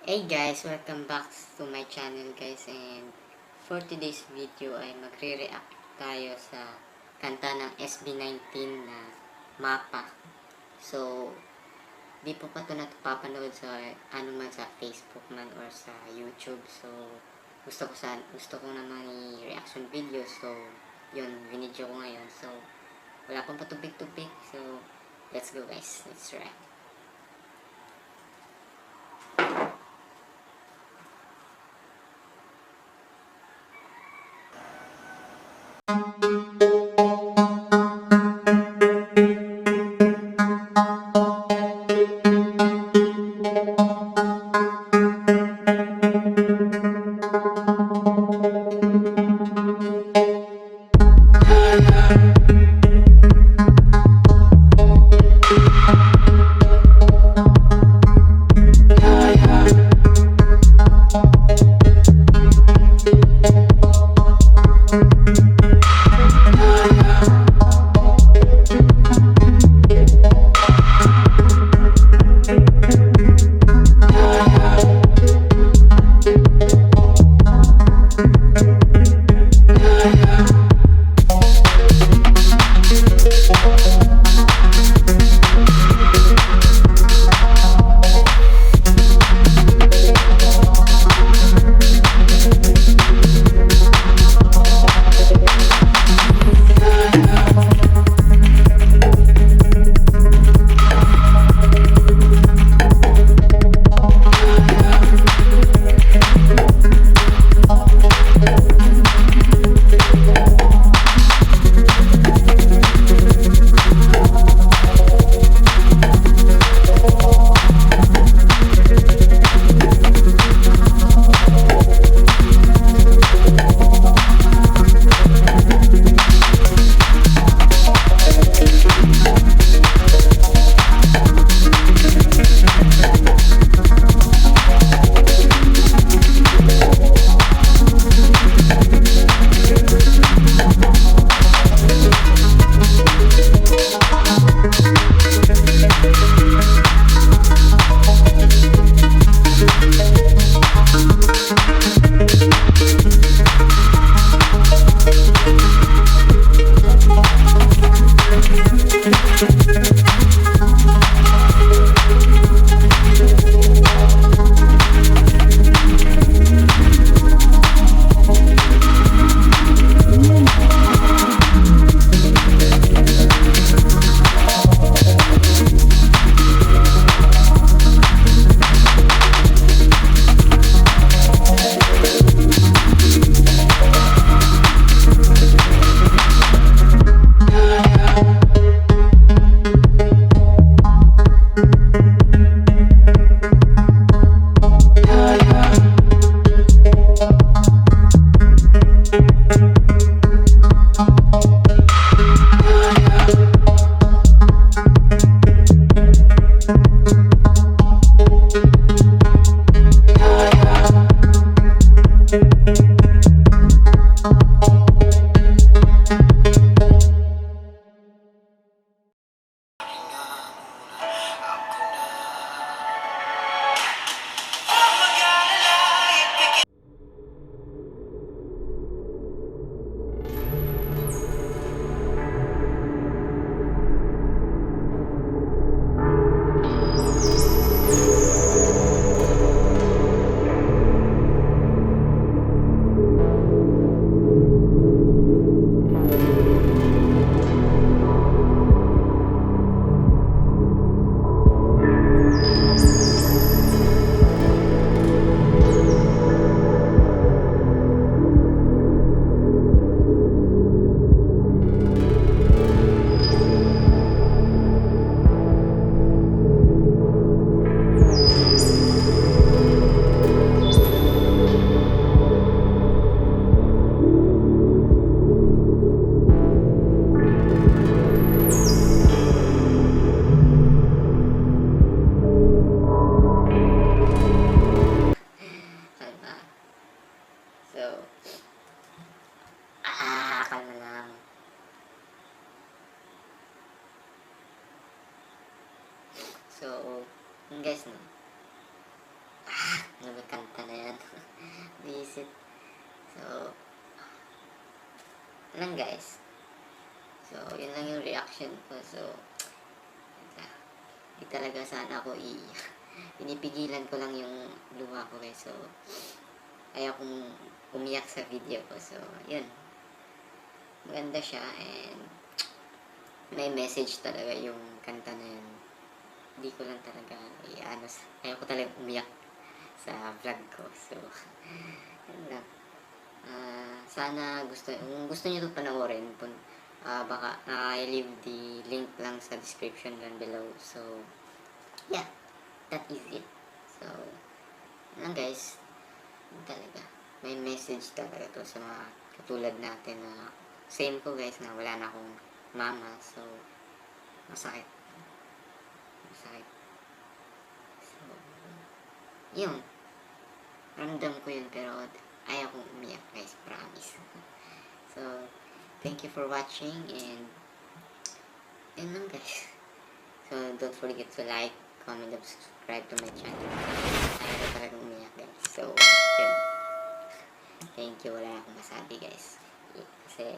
Hey guys, welcome back to my channel guys, and for today's video ay magre-react tayo sa kanta ng SB19 na Mapa. So, di po pa ito napapanood sa man sa Facebook man or sa YouTube. So, gusto ko naman i-reaction video. So, yun, binidyo ko ngayon. So, wala pang patubig-tubig. So, let's go guys, let's react. lang guys. So, yun lang yung reaction ko. So, di talaga sana ako pinipigilan ko lang yung luha ko guys. So, ayaw kong umiyak sa video ko. So, yun. Maganda siya and may message talaga yung kanta na yun. Hindi ko lang talaga ayaw ko talaga umiyak sa vlog ko. So, yun lang. Sana kung gusto niyo ito panoorin, baka I leave the link lang sa description down below. So, yeah, that is it. So, yun lang guys. Yun talaga. May message talaga to sa mga katulad natin na same ko guys na wala na akong mama. So, masakit. Masakit. So, yun. Ramdam ko yun pero ayaw kong umiyak guys, promise. So, thank you for watching and yun lang guys. So, don't forget to like, comment, and subscribe to my channel. Ayaw ko talaga umiyak guys. So, yun. Thank you. Wala akong masabi guys. Kasi